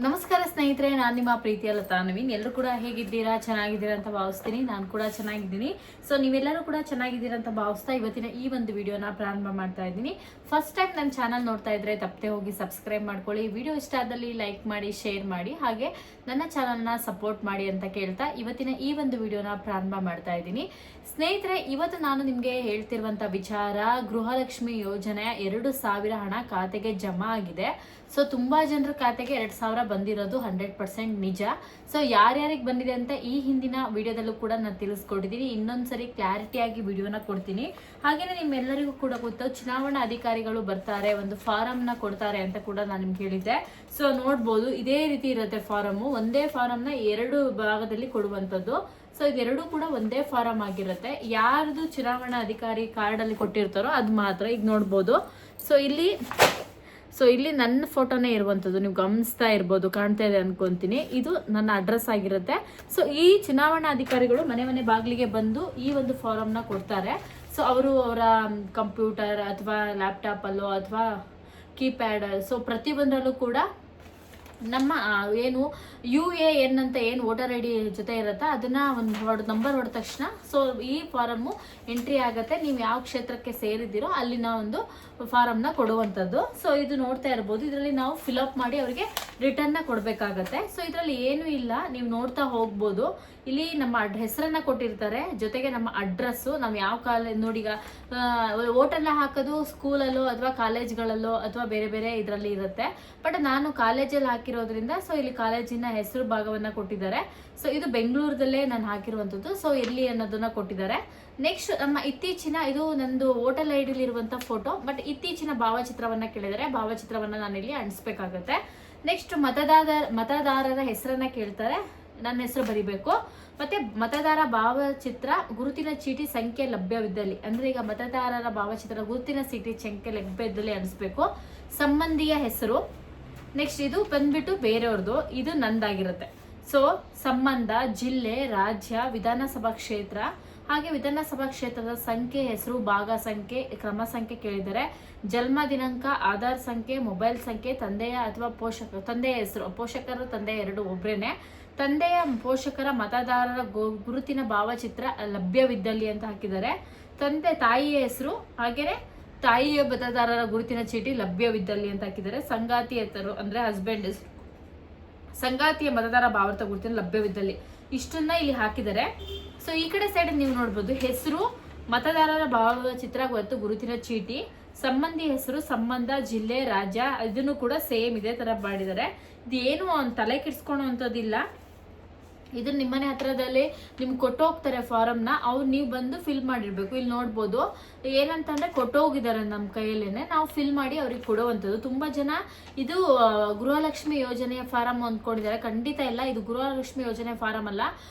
ನಮಸ್ಕಾರ ಸ್ನೇಹಿತರೆ, ನಾನು ನಿಮ್ಮ ಪ್ರೀತಿಯ ಲತಾ ನವೀನ್. ಎಲ್ಲರೂ ಕೂಡ ಹೇಗಿದ್ದೀರಾ? ಚೆನ್ನಾಗಿದ್ದೀರಾ ಅಂತ ಭಾವಿಸ್ತೀನಿ. ನಾನು ಕೂಡ ಚೆನ್ನಾಗಿದ್ದೀನಿ. ಸೊ ನೀವೆಲ್ಲರೂ ಕೂಡ ಚೆನ್ನಾಗಿದ್ದೀರಾ ಅಂತ ಭಾವಿಸ್ತಾ ಇವತ್ತಿನ ಈ ಒಂದು ವಿಡಿಯೋನ ಪ್ರಾರಂಭ ಮಾಡ್ತಾ ಇದ್ದೀನಿ. ಫಸ್ಟ್ ಟೈಮ್ ನನ್ನ ಚಾನಲ್ ನೋಡ್ತಾ ಇದ್ರೆ ತಪ್ಪದೆ ಹೋಗಿ ಸಬ್ಸ್ಕ್ರೈಬ್ ಮಾಡ್ಕೊಳ್ಳಿ. ವಿಡಿಯೋ ಇಷ್ಟ ಆದಲ್ಲಿ ಲೈಕ್ ಮಾಡಿ, ಶೇರ್ ಮಾಡಿ, ಹಾಗೆ ನನ್ನ ಚಾನಲ್ನ ಸಪೋರ್ಟ್ ಮಾಡಿ ಅಂತ ಕೇಳ್ತಾ ಇವತ್ತಿನ ಈ ಒಂದು ವಿಡಿಯೋನ ಪ್ರಾರಂಭ ಮಾಡ್ತಾ ಇದ್ದೀನಿ. ಸ್ನೇಹಿತರೆ, ಇವತ್ತು ನಾನು ನಿಮಗೆ ಹೇಳ್ತಿರುವಂಥ ವಿಚಾರ, ಗೃಹಲಕ್ಷ್ಮಿ ಯೋಜನೆ 2,000 ಹಣ ಖಾತೆಗೆ ಜಮಾ ಆಗಿದೆ. ಸೊ ತುಂಬಾ ಜನರ ಖಾತೆಗೆ 2,000 ಬಂದಿರೋದು 100% ನಿಜ. ಸೊ ಯಾರ್ಯಾರಿಗೆ ಬಂದಿದೆ ಅಂತ ಈ ಹಿಂದಿನ ವಿಡಿಯೋದಲ್ಲೂ ಕೂಡ ನಾನು ತಿಳಿಸ್ಕೊಟ್ಟಿದ್ದೀನಿ. ಇನ್ನೊಂದ್ಸರಿ ಕ್ಲಾರಿಟಿಯಾಗಿ ವಿಡಿಯೋನ ಕೊಡ್ತೀನಿ. ಹಾಗೇನೆ ನಿಮ್ಮೆಲ್ಲರಿಗೂ ಕೂಡ ಗೊತ್ತು, ಚುನಾವಣಾ ಅಧಿಕಾರಿಗಳು ಬರ್ತಾರೆ, ಒಂದು ಫಾರಮ್ನ ಕೊಡ್ತಾರೆ ಅಂತ ಕೂಡ ನಾನು ನಿಮ್ಗೆ ಹೇಳಿದ್ದೆ. ಸೊ ನೋಡ್ಬೋದು, ಇದೇ ರೀತಿ ಇರುತ್ತೆ ಫಾರಮು. ಒಂದೇ ಫಾರಮ್ನ 2 ಭಾಗದಲ್ಲಿ ಕೊಡುವಂಥದ್ದು. ಸೊ ಇದೆರಡೂ ಕೂಡ ಒಂದೇ ಫಾರಂ ಆಗಿರುತ್ತೆ. ಯಾರ್ದು ಚುನಾವಣಾ ಅಧಿಕಾರಿ ಕಾರ್ಡಲ್ಲಿ ಕೊಟ್ಟಿರ್ತಾರೋ ಅದು ಮಾತ್ರ. ಈಗ ನೋಡ್ಬೋದು, ಸೊ ಇಲ್ಲಿ ನನ್ನ ಫೋಟೋನೇ ಇರುವಂಥದ್ದು. ನೀವು ಗಮನಿಸ್ತಾ ಇರ್ಬೋದು, ಕಾಣ್ತಾ ಇದೆ ಅನ್ಕೊಂತೀನಿ. ಇದು ನನ್ನ ಅಡ್ರೆಸ್ ಆಗಿರುತ್ತೆ. ಸೊ ಈ ಚುನಾವಣಾ ಅಧಿಕಾರಿಗಳು ಮನೆ ಮನೆ ಬಾಗಿಲಿಗೆ ಬಂದು ಈ ಒಂದು ಫಾರಮ್ನ ಕೊಡ್ತಾರೆ. ಸೊ ಅವರು ಅವರ ಕಂಪ್ಯೂಟರ್ ಅಥವಾ ಲ್ಯಾಪ್ಟಾಪಲ್ಲೋ ಅಥವಾ ಕೀಪ್ಯಾಡ್, ಸೊ ಪ್ರತಿಯೊಂದರಲ್ಲೂ ಕೂಡ ನಮ್ಮ ಏನು UAN ಅಂತ ಏನು ವೋಟರ್ ID ಜೊತೆ ಇರುತ್ತೆ ಅದನ್ನ ಒಂದು ನಂಬರ್ ಹೊಡೆದ ತಕ್ಷಣ ಸೊ ಈ ಫಾರಮ್ಮು ಎಂಟ್ರಿ ಆಗುತ್ತೆ. ನೀವು ಯಾವ ಕ್ಷೇತ್ರಕ್ಕೆ ಸೇರಿದ್ದೀರೋ ಅಲ್ಲಿನ ಒಂದು ಫಾರಮ್ನ ಕೊಡುವಂಥದ್ದು. ಸೊ ಇದು ನೋಡ್ತಾ ಇರ್ಬೋದು, ಇದರಲ್ಲಿ ನಾವು ಫಿಲ್ಅಪ್ ಮಾಡಿ ಅವರಿಗೆ ರಿಟರ್ನ್ನ ಕೊಡಬೇಕಾಗತ್ತೆ. ಸೊ ಇದರಲ್ಲಿ ಏನೂ ಇಲ್ಲ, ನೀವು ನೋಡ್ತಾ ಹೋಗ್ಬೋದು. ಇಲ್ಲಿ ನಮ್ಮ ಹೆಸರನ್ನ ಕೊಟ್ಟಿರ್ತಾರೆ, ಜೊತೆಗೆ ನಮ್ಮ ಅಡ್ರೆಸ್ಸು, ನಾವು ಯಾವ ಕಾಲೇಜ್ ನೋಡಿ. ಈಗ ವೋಟೆಲ್ಲ ಹಾಕೋದು ಸ್ಕೂಲಲ್ಲೋ ಅಥವಾ ಕಾಲೇಜ್ಗಳಲ್ಲೋ ಅಥವಾ ಬೇರೆ ಬೇರೆ ಇದರಲ್ಲಿ ಇರುತ್ತೆ. ಬಟ್ ನಾನು ಕಾಲೇಜಲ್ಲಿ ಹಾಕಿರೋದ್ರಿಂದ ಸೊ ಇಲ್ಲಿ ಕಾಲೇಜಿನ ಹೆಸರು ಭಾಗವನ್ನ ಕೊಟ್ಟಿದ್ದಾರೆ. ಸೊ ಇದು ಬೆಂಗಳೂರದಲ್ಲೇ ನಾನು ಹಾಕಿರುವಂಥದ್ದು. ಸೊ ಎಲ್ಲಿ ಅನ್ನೋದನ್ನ ಕೊಟ್ಟಿದ್ದಾರೆ. ನೆಕ್ಸ್ಟ್ ನಮ್ಮ ಇತ್ತೀಚಿನ, ಇದು ನಂದು ವೋಟರ್ ID ಇರುವಂಥ ಫೋಟೋ, ಬಟ್ ಇತ್ತೀಚಿನ ಭಾವಚಿತ್ರವನ್ನ ಕೇಳಿದರೆ ಭಾವಚಿತ್ರವನ್ನ ನಾನಿಲ್ಲಿ ಅಂಟಿಸ್ಬೇಕಾಗತ್ತೆ. ನೆಕ್ಸ್ಟ್ ಮತದಾರರ ಹೆಸರನ್ನ ಕೇಳ್ತಾರೆ, ನನ್ನ ಹೆಸರು ಬರಿಬೇಕು. ಮತ್ತೆ ಮತದಾರ ಭಾವಚಿತ್ರ ಗುರುತಿನ ಚೀಟಿ ಸಂಖ್ಯೆ ಲಭ್ಯವಿದ್ದಲ್ಲಿ, ಅಂದ್ರೆ ಈಗ ಮತದಾರರ ಭಾವಚಿತ್ರ ಗುರುತಿನ ಚೀಟಿ ಸಂಖ್ಯೆ ಲಭ್ಯವಿದ್ದಲ್ಲಿ ಅನಿಸ್ಬೇಕು. ಸಂಬಂಧಿಯ ಹೆಸರು. ನೆಕ್ಸ್ಟ್ ಇದು ಬಂದ್ಬಿಟ್ಟು ಬೇರೆಯವ್ರದ್ದು, ಇದು ನಂದಾಗಿರುತ್ತೆ. ಸೊ ಸಂಬಂಧ, ಜಿಲ್ಲೆ, ರಾಜ್ಯ, ವಿಧಾನಸಭಾ ಕ್ಷೇತ್ರ, ಹಾಗೆ ವಿಧಾನಸಭಾ ಕ್ಷೇತ್ರದ ಸಂಖ್ಯೆ, ಹೆಸರು, ಭಾಗ ಸಂಖ್ಯೆ, ಕ್ರಮ ಸಂಖ್ಯೆ ಕೇಳಿದರೆ, ಜನ್ಮ ದಿನಾಂಕ, ಆಧಾರ್ ಸಂಖ್ಯೆ, ಮೊಬೈಲ್ ಸಂಖ್ಯೆ, ತಂದೆಯ ಅಥವಾ ತಂದೆಯ ಹೆಸರು, ಪೋಷಕರ ತಂದೆ 2 ಒಬ್ರೇನೆ, ತಂದೆಯ ಪೋಷಕರ ಮತದಾರರ ಗುರುತಿನ ಭಾವಚಿತ್ರ ಲಭ್ಯವಿದ್ದಲ್ಲಿ ಅಂತ ಹಾಕಿದ್ದಾರೆ. ತಾಯಿಯ ಹೆಸರು, ಹಾಗೇನೆ ತಾಯಿಯ ಮತದಾರರ ಗುರುತಿನ ಚೀಟಿ ಲಭ್ಯವಿದ್ದಲ್ಲಿ ಅಂತ ಹಾಕಿದ್ದಾರೆ. ಸಂಗಾತಿ ಹೆಸರು ಅಂದ್ರೆ ಹಸ್ಬೆಂಡ್ ಹೆಸರು, ಸಂಗಾತಿಯ ಮತದಾರ ಭಾವಚಿತ್ರ ಗುರುತಿನ ಲಭ್ಯವಿದ್ದಲ್ಲಿ, ಇಷ್ಟನ್ನ ಇಲ್ಲಿ ಹಾಕಿದ್ದಾರೆ. ಸೊ ಈ ಕಡೆ ಸೈಡ್ ನೀವು ನೋಡ್ಬೋದು, ಹೆಸರು, ಮತದಾರರ ಭಾವಚಿತ್ರ ಮತ್ತು ಗುರುತಿನ ಚೀಟಿ, ಸಂಬಂಧಿ ಹೆಸರು, ಸಂಬಂಧ, ಜಿಲ್ಲೆ, ರಾಜ್ಯ, ಇದನ್ನು ಕೂಡ ಸೇಮ್ ಇದೇ ತರ ಮಾಡಿದ್ದಾರೆ. ಇದೇನು ತಲೆ ಕೆಡಿಸ್ಕೊಳ್ಳೋವಂಥದ್ದಿಲ್ಲ. ಇದು ನಿಮ್ಮನೆ ಹತ್ರದಲ್ಲಿ ನಿಮ್ಗೆ ಕೊಟ್ಟೋಗ್ತಾರೆ ಫಾರಮ್ನ, ಅವ್ರು ನೀವು ಬಂದು ಫಿಲ್ ಮಾಡಿರ್ಬೇಕು. ಇಲ್ಲಿ ನೋಡ್ಬೋದು, ಏನಂತಂದ್ರೆ ಕೊಟ್ಟೋಗಿದ್ದಾರೆ ನಮ್ಮ ಕೈಯಲ್ಲೇನೆ, ನಾವು ಫಿಲ್ ಮಾಡಿ ಅವ್ರಿಗೆ ಕೊಡುವಂಥದ್ದು. ತುಂಬಾ ಜನ ಇದು ಗೃಹಲಕ್ಷ್ಮಿ ಯೋಜನೆಯ ಫಾರಂ ಅಂದ್ಕೊಂಡಿದ್ದಾರೆ. ಖಂಡಿತ ಇಲ್ಲ, ಇದು ಗೃಹಲಕ್ಷ್ಮಿ ಯೋಜನೆ ಫಾರಂ ಅಲ್ಲ.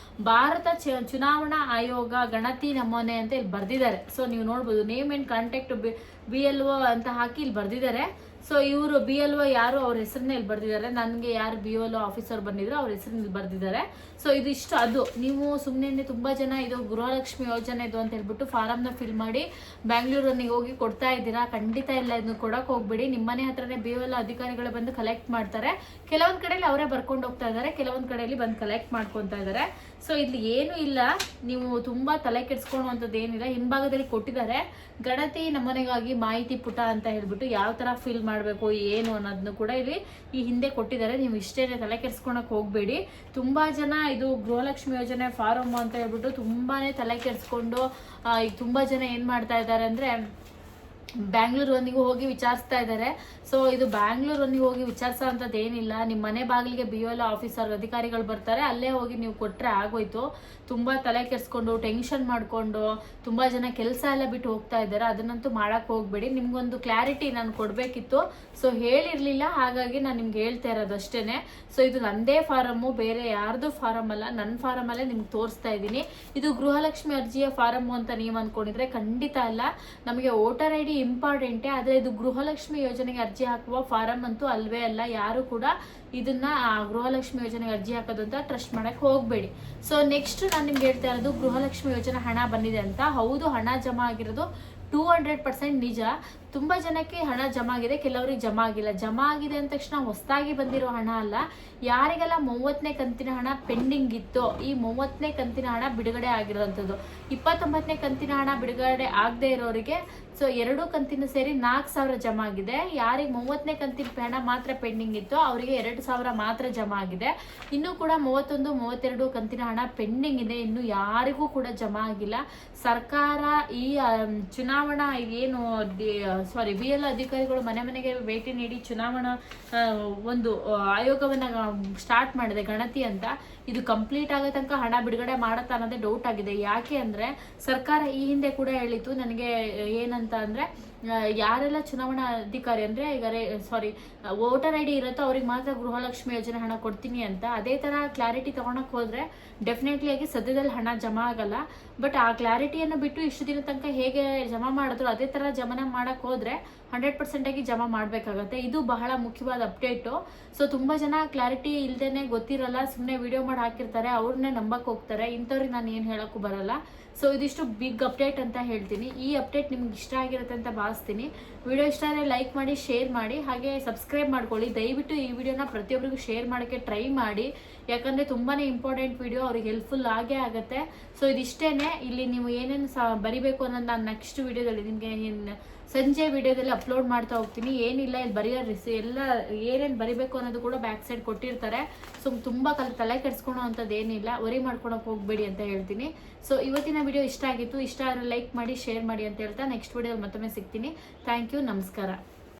ಭಾರತ ಚುನಾವಣಾ ಆಯೋಗ ಗಣತಿ ನಮೂನೆ ಅಂತ ಇಲ್ಲಿ ಬರ್ದಿದ್ದಾರೆ. ಸೊ ನೀವು ನೋಡ್ಬೋದು, ನೇಮ್ ಅಂಡ್ ಕಾಂಟ್ಯಾಕ್ಟ್ BLO ಅಂತ ಹಾಕಿ ಇಲ್ಲಿ ಬರ್ದಿದ್ದಾರೆ. ಸೊ ಇವರು BLO ಯಾರು, ಅವ್ರ ಹೆಸರನ್ನ ಇಲ್ಲಿ ಬರ್ದಿದ್ದಾರೆ. ನನಗೆ ಯಾರು BLO ಆಫೀಸರ್ ಬಂದಿದ್ರು ಅವ್ರ ಹೆಸರನ್ನ ಇಲ್ಲಿ ಬರ್ದಿದ್ದಾರೆ. ಸೊ ಇದಿಷ್ಟು ಅದು. ನೀವು ಸುಮ್ಮನೆ ತುಂಬಾ ಜನ ಇದು ಗೃಹಲಕ್ಷ್ಮಿ ಯೋಜನೆ ಇದು ಅಂತ ಹೇಳ್ಬಿಟ್ಟು ಫಾರಮ್ನ ಫಿಲ್ ಮಾಡಿ ಬ್ಯಾಂಗ್ಳೂರಿಗೆ ಹೋಗಿ ಕೊಡ್ತಾ ಇದ್ದೀರಾ. ಖಂಡಿತ ಇಲ್ಲ, ಇದನ್ನು ಕೊಡಕ್ ಹೋಗ್ಬೇಡಿ. ನಿಮ್ಮನೆ ಹತ್ರನೇ BLO ಅಧಿಕಾರಿಗಳು ಬಂದು ಕಲೆಕ್ಟ್ ಮಾಡ್ತಾರೆ. ಕೆಲವೊಂದ್ ಕಡೆಯಲ್ಲಿ ಅವರೇ ಬರ್ಕೊಂಡು ಹೋಗ್ತಾ ಇದ್ದಾರೆ, ಕೆಲವೊಂದ್ ಕಡೆಯಲ್ಲಿ ಬಂದು ಕಲೆಕ್ಟ್ ಮಾಡ್ಕೊತಾ ಇದ್ದಾರೆ. ಸೊ ಇಲ್ಲಿ ಏನು ಇಲ್ಲ, ನೀವು ತುಂಬಾ ತಲೆ ಕೆಡ್ಸ್ಕೊಳ್ಳುವಂಥದ್ದು ಏನಿಲ್ಲ. ಹಿಂಭಾಗದಲ್ಲಿ ಕೊಟ್ಟಿದ್ದಾರೆ ಗಣತಿ ನಮೂನೆಗಾಗಿ ಮಾಹಿತಿ ಪುಟ ಅಂತ ಹೇಳ್ಬಿಟ್ಟು ಯಾವ ತರ ಫಿಲ್ ಮಾಡಬೇಕು ಏನು ಅನ್ನೋದನ್ನು ಕೂಡ ಇಲ್ಲಿ ಈ ಹಿಂದೆ ಕೊಟ್ಟಿದ್ದಾರೆ. ನೀವು ಇಷ್ಟೇನೆ ತಲೆ ಕೆಡ್ಸ್ಕೊಳಕ್ ಹೋಗ್ಬೇಡಿ. ತುಂಬಾ ಜನ ಇದು ಗೃಹಲಕ್ಷ್ಮಿ ಯೋಜನೆ ಫಾರಮ್ ಅಂತ ಹೇಳ್ಬಿಟ್ಟು ತುಂಬಾನೇ ತಲೆ ಕೆಡ್ಸ್ಕೊಂಡು ಈಗ ತುಂಬಾ ಜನ ಏನ್ ಮಾಡ್ತಾ ಇದ್ದಾರೆ ಅಂದ್ರೆ ಬ್ಯಾಂಗ್ಳೂರ್ವರೆಗೂ ಹೋಗಿ ವಿಚಾರಿಸ್ತಾ ಇದ್ದಾರೆ. ಸೊ ಇದು ಬ್ಯಾಂಗ್ಳೂರ್ವರೆಗೂ ಹೋಗಿ ವಿಚಾರಿಸೋ ಅಂಥದ್ದು ಏನಿಲ್ಲ. ನಿಮ್ಮ ಮನೆ ಬಾಗಿಲಿಗೆ BLO ಆಫೀಸರ್ ಅಧಿಕಾರಿಗಳು ಬರ್ತಾರೆ, ಅಲ್ಲೇ ಹೋಗಿ ನೀವು ಕೊಟ್ಟರೆ ಆಗೋಯ್ತು. ತುಂಬ ತಲೆ ಕೆಡಿಸ್ಕೊಂಡು ಟೆನ್ಷನ್ ಮಾಡಿಕೊಂಡು ತುಂಬ ಜನ ಕೆಲಸ ಎಲ್ಲ ಬಿಟ್ಟು ಹೋಗ್ತಾ ಇದ್ದಾರೆ. ಅದನ್ನಂತೂ ಮಾಡೋಕ್ಕೆ ಹೋಗಬೇಡಿ. ನಿಮ್ಗೊಂದು ಕ್ಲಾರಿಟಿ ನಾನು ಕೊಡಬೇಕಿತ್ತು, ಸೊ ಹೇಳಿರಲಿಲ್ಲ, ಹಾಗಾಗಿ ನಾನು ನಿಮ್ಗೆ ಹೇಳ್ತಾ ಇರೋದು ಅಷ್ಟೇ. ಸೊ ಇದು ನನ್ನದೇ ಫಾರಮ್ಮು, ಬೇರೆ ಯಾರ್ದು ಫಾರಮ್ ಅಲ್ಲ, ನನ್ನ ಫಾರಮಲ್ಲೇ ನಿಮ್ಗೆ ತೋರಿಸ್ತಾ ಇದ್ದೀನಿ. ಇದು ಗೃಹಲಕ್ಷ್ಮಿ ಅರ್ಜಿಯ ಫಾರಮ್ಮು ಅಂತ ನೀವು ಅಂದ್ಕೊಂಡಿದ್ರೆ ಖಂಡಿತ ಅಲ್ಲ. ನಮಗೆ ವೋಟರ್ ID ಇಂಪಾರ್ಟೆಂಟೇ, ಆದರೆ ಇದು ಗೃಹಲಕ್ಷ್ಮಿ ಯೋಜನೆಗೆ ಅರ್ಜಿ ಹಾಕುವ ಫಾರಂ ಅಂತೂ ಅಲ್ವೇ ಅಲ್ಲ. ಯಾರು ಕೂಡ ಇದನ್ನ ಗೃಹಲಕ್ಷ್ಮಿ ಯೋಜನೆಗೆ ಅರ್ಜಿ ಹಾಕೋದು ಅಂತ ಟ್ರಸ್ಟ್ ಮಾಡಕ್ಕೆ ಹೋಗಬೇಡಿ. ಸೊ ನೆಕ್ಸ್ಟ್ ನಾನು ನಿಮ್ಗೆ ಹೇಳ್ತಾ ಇರೋದು, ಗೃಹಲಕ್ಷ್ಮಿ ಯೋಜನೆ ಹಣ ಬಂದಿದೆ ಅಂತ. ಹೌದು, ಹಣ ಜಮಾ ಆಗಿರೋದು 200% ನಿಜ. ತುಂಬ ಜನಕ್ಕೆ ಹಣ ಜಮಾ ಆಗಿದೆ, ಕೆಲವರಿಗೆ ಜಮಾ ಆಗಿಲ್ಲ. ಜಮಾ ಆಗಿದೆ ಅಂದ ತಕ್ಷಣ ಹೊಸದಾಗಿ ಬಂದಿರೋ ಹಣ ಅಲ್ಲ. ಯಾರಿಗೆಲ್ಲ 30ನೇ ಕಂತಿನ ಹಣ ಪೆಂಡಿಂಗ್ ಇತ್ತೋ ಈ 30ನೇ ಕಂತಿನ ಹಣ ಬಿಡುಗಡೆ ಆಗಿರೋಂಥದ್ದು. 29ನೇ ಕಂತಿನ ಹಣ ಬಿಡುಗಡೆ ಆಗದೆ ಇರೋರಿಗೆ ಸೊ 2 ಕಂತಿನ ಸೇರಿ 4,000 ಜಮಾ ಆಗಿದೆ. ಯಾರಿಗೆ 30ನೇ ಕಂತಿನ ಹಣ ಮಾತ್ರ ಪೆಂಡಿಂಗ್ ಇತ್ತು ಅವರಿಗೆ 2,000 ಮಾತ್ರ ಜಮಾ ಆಗಿದೆ. ಇನ್ನೂ ಕೂಡ 31, 32 ಕಂತಿನ ಹಣ ಪೆಂಡಿಂಗ್ ಇದೆ, ಇನ್ನು ಯಾರಿಗೂ ಕೂಡ ಜಮಾ ಆಗಿಲ್ಲ. ಸರ್ಕಾರ ಈ ಚುನಾವಣಾ ಏನು BLO ಅಧಿಕಾರಿಗಳು ಮನೆ ಮನೆಗೆ ಭೇಟಿ ನೀಡಿ ಚುನಾವಣಾ ಒಂದು ಆಯೋಗವನ್ನ ಸ್ಟಾರ್ಟ್ ಮಾಡಿದೆ ಗಣತಿ ಅಂತ. ಇದು ಕಂಪ್ಲೀಟ್ ಆಗೋ ತನಕ ಹಣ ಬಿಡುಗಡೆ ಮಾಡತ್ತಾ ಅನ್ನೋದೇ ಡೌಟ್ ಆಗಿದೆ. ಯಾಕೆ ಅಂದ್ರೆ ಸರ್ಕಾರ ಈ ಹಿಂದೆ ಕೂಡ ಹೇಳಿತ್ತು ನನಗೆ ಏನಂತ ಅಂದ್ರೆ ಯಾರೆಲ್ಲ ಚುನಾವಣಾ ಅಧಿಕಾರಿ ಅಂದ್ರೆ ಈಗ ವೋಟರ್ ID ಇರುತ್ತೋ ಅವ್ರಿಗೆ ಮಾತ್ರ ಗೃಹಲಕ್ಷ್ಮಿ ಯೋಜನೆ ಹಣ ಕೊಡ್ತೀನಿ ಅಂತ. ಅದೇ ತರ ಕ್ಲಾರಿಟಿ ತಗೊಳಕ್ ಹೋದ್ರೆ ಡೆಫಿನೆಟ್ಲಿ ಆಗಿ ಸದ್ಯದಲ್ಲಿ ಹಣ ಜಮಾ ಆಗಲ್ಲ. ಬಟ್ ಆ ಕ್ಲಾರಿಟಿಯನ್ನು ಬಿಟ್ಟು ಇಷ್ಟು ದಿನ ತನಕ ಹೇಗೆ ಜಮಾ ಮಾಡಿದ್ರು ಅದೇ ತರ ಜಮಾ ಮಾಡಕ್ ಹೋದ್ರೆ 100% ಆಗಿ ಜಮಾ ಮಾಡ್ಬೇಕಾಗತ್ತೆ. ಇದು ಬಹಳ ಮುಖ್ಯವಾದ ಅಪ್ಡೇಟು. ಸೊ ತುಂಬಾ ಜನ ಕ್ಲಾರಿಟಿ ಇಲ್ದೇನೆ ಗೊತ್ತಿರಲ್ಲ, ಸುಮ್ಮನೆ ವಿಡಿಯೋ ಮಾಡಿ ಹಾಕಿರ್ತಾರೆ, ಅವ್ರನ್ನೇ ನಂಬಕ್ ಹೋಗ್ತಾರೆ. ಇಂಥವ್ರಿಗೆ ನಾನು ಏನು ಹೇಳಕ್ಕೂ ಬರಲ್ಲ. ಸೊ ಇದಿಷ್ಟು ಬಿಗ್ ಅಪ್ಡೇಟ್ ಅಂತ ಹೇಳ್ತೀನಿ. ಈ ಅಪ್ಡೇಟ್ ನಿಮ್ಗೆ ಇಷ್ಟ ಆಗಿರುತ್ತೆ ಅಂತ ಭಾವಿಸ್ತೀನಿ. ವಿಡಿಯೋ ಇಷ್ಟ ಆದರೆ ಲೈಕ್ ಮಾಡಿ, ಶೇರ್ ಮಾಡಿ, ಹಾಗೆ ಸಬ್ಸ್ಕ್ರೈಬ್ ಮಾಡ್ಕೊಳ್ಳಿ. ದಯವಿಟ್ಟು ಈ ವಿಡಿಯೋನ ಪ್ರತಿಯೊಬ್ಬರಿಗೂ ಶೇರ್ ಮಾಡೋಕ್ಕೆ ಟ್ರೈ ಮಾಡಿ, ಯಾಕಂದರೆ ತುಂಬಾ ಇಂಪಾರ್ಟೆಂಟ್ ವಿಡಿಯೋ, ಅವ್ರಿಗೆ ಹೆಲ್ಪ್ಫುಲ್ ಆಗೇ ಆಗುತ್ತೆ. ಸೊ ಇದಿಷ್ಟೇನೆ. ಇಲ್ಲಿ ನೀವು ಏನೇನು ಬರಿಬೇಕು ಅನ್ನೋದು ನಾನು ನೆಕ್ಸ್ಟ್ ವಿಡಿಯೋದಲ್ಲಿ ನಿಮಗೆ ಸಂಜೆ ವಿಡಿಯೋದಲ್ಲಿ ಅಪ್ಲೋಡ್ ಮಾಡ್ತಾ ಹೋಗ್ತೀನಿ. ಏನಿಲ್ಲ ಇಲ್ಲಿ ಬರೆಯೋ ಎಲ್ಲ ಏನೇನು ಬರಿಬೇಕು ಅನ್ನೋದು ಕೂಡ ಬ್ಯಾಕ್ ಸೈಡ್ ಕೊಟ್ಟಿರ್ತಾರೆ. ಸೊ ತುಂಬ ತಲೆ ಕೆಡಿಸ್ಕೊಳೋ ಅಂಥದ್ದು ಏನಿಲ್ಲ, ವರಿ ಮಾಡ್ಕೊಳಕ್ಕೆ ಹೋಗಬೇಡಿ ಅಂತ ಹೇಳ್ತೀನಿ. ಸೊ ಇವತ್ತಿನ ವಿಡಿಯೋ ಇಷ್ಟ ಆಗಿತ್ತು. ಇಷ್ಟ ಆದರೆ ಲೈಕ್ ಮಾಡಿ, ಶೇರ್ ಮಾಡಿ ಅಂತ ಹೇಳ್ತಾ ನೆಕ್ಸ್ಟ್ ವಿಡಿಯೋದಲ್ಲಿ ಮತ್ತೊಮ್ಮೆ ಸಿಗ್ತೀನಿ. ಥ್ಯಾಂಕ್ ಯು, ನಮಸ್ಕಾರ.